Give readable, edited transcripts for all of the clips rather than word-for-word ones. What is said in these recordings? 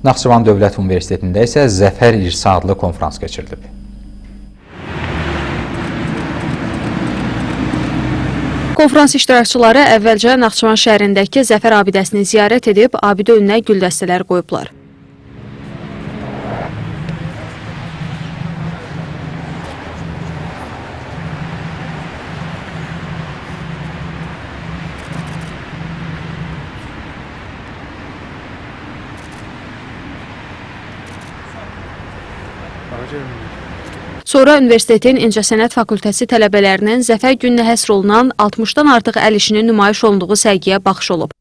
Naxçıvan Dövlət Universitetində isə Zəfər İrsi adlı konfrans keçirilib. Konfrans iştirakçıları əvvəlcə Naxçıvan şəhərindəki Zəfər abidəsini ziyarət edib, abidə önünə güldəstələr qoyublar. Sonra Universitetin İncəsənət Fakültəsi tələbələrinin Zəfər gününə həsr olunan 60-dan artıq əl işinin nümayiş olunduğu sərgiyə baxış olub.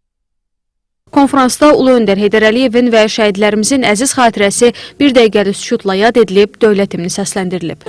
Konfransda Ulu Öndər Heydər Əliyevin və şəhidlərimizin əziz xatirəsi bir dəqiqəli sükutla yad edilib, dövlət himni səsləndirilib.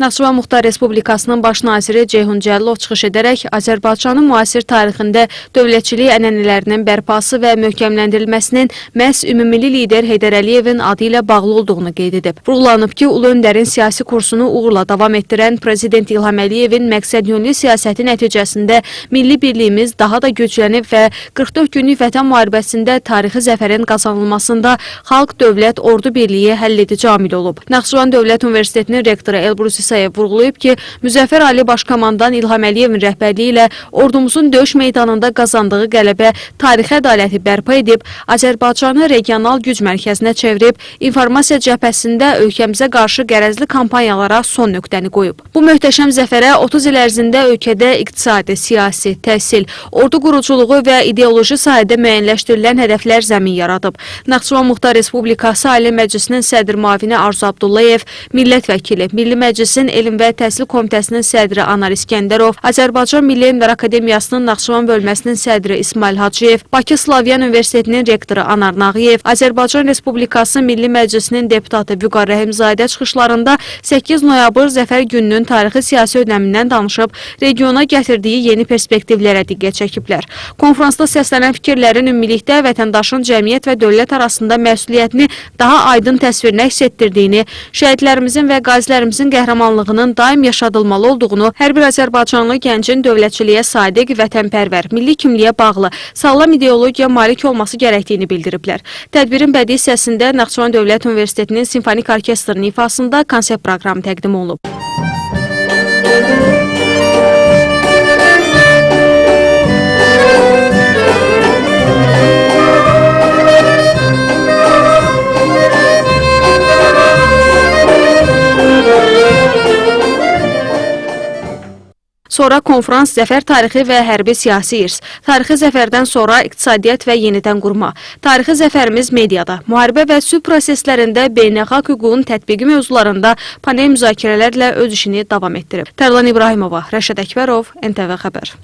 Naxçıvan Muxtar Respublikasının baş naziri Ceyhun Cəllov çıxış edərək Azərbaycanın müasir tarixində dövlətçilik ənənələrinin bərpası və möhkəmləndirilməsinin məhz ümumilli lider Heydər Əliyevin adı ilə bağlı olduğunu qeyd edib. Vurğulanıb ki, Ulu Öndərin siyasi kursunu uğurla davam etdirən Prezident İlham Əliyevin məqsədyönlü siyasəti nəticəsində milli birliyimiz daha da güclənib və 44 günlük vətən müharibəsində tarixi zəfərin qazanılmasında xalq, dövlət, ordu birliyi həlledici amil olub. Naxçıvan Dövlət Universitetinin rektoru Elbrus İsayev vurğulayıb ki, Müzəffər Ali Başkomandan İlham Əliyevin rəhbərliyi ilə ordumuzun döyüş meydanında qazandığı qələbə tarixi ədaləti bərpa edib, Azərbaycanı regional güc mərkəzinə çevirib, informasiya cəbhəsində ölkəmizə qarşı qərəzli kampaniyalara son nöqtəni qoyub. Bu möhtəşəm zəfərə 30 il ərzində ölkədə iqtisadi, siyasi, təhsil, ordu quruculuğu və ideoloji sahədə müəyyənləşdirilən hədəflər zəmin yaradıb. Naxçıvan Muxtar Respublikası Ali Məclisinin sədr müavini Arzu Abdullayev, millət vəkili, Milli Məclisin Elm və Təhsil Komitəsinin sədri Anar İskəndərov, Azərbaycan Milli Elmlər Akademiyasının Naxçıvan bölməsinin sədri İsmail Hacıyev, Bakı Slavyan Universitetinin rektoru Anar Nağıyev, Azərbaycan Respublikası Milli Məclisinin deputatı Vüqar Rəhimzadə çıxışlarında 8 noyabr Zəfər gününün tarixi siyasi önəmindən danışıb, regiona gətirdiyi yeni perspektivlərə diqqət çəkiblər. Konfransda səslənən fikirlərin ümumilikdə vətəndaşın cəmiyyət və dövlət arasında məsuliyyətini daha aydın təsvirinə əks etdirdiyini, şəhidlərimizin və qazilərimizin qəhrəmanlığının daim yaşadılmalı olduğunu, hər bir Azərbaycanlı gəncin dövlətçiliyə sadiq, vətənpərvər, milli kimliyə bağlı, sağlam ideologiya malik olması gərəkdiyini bildiriblər. Tədbirin bədii hissəsində Naxçıvan Dövlət Universitetinin simfonik orkestrinin ifasında konsert proqramı təqdim olunub. Sonra konfrans zəfər tarixi və hərbi siyasi irs, tarixi zəfərdən sonra iqtisadiyyat və yenidən qurma, tarixi zəfərimiz mediada, müharibə və sülh proseslərində beynəlxalq hüququn tətbiqi mövzularında panel müzakirələrlə öz işini davam etdirib. Tərlan İbrahimova, Rəşad Əkbərov, NTV Xəbər.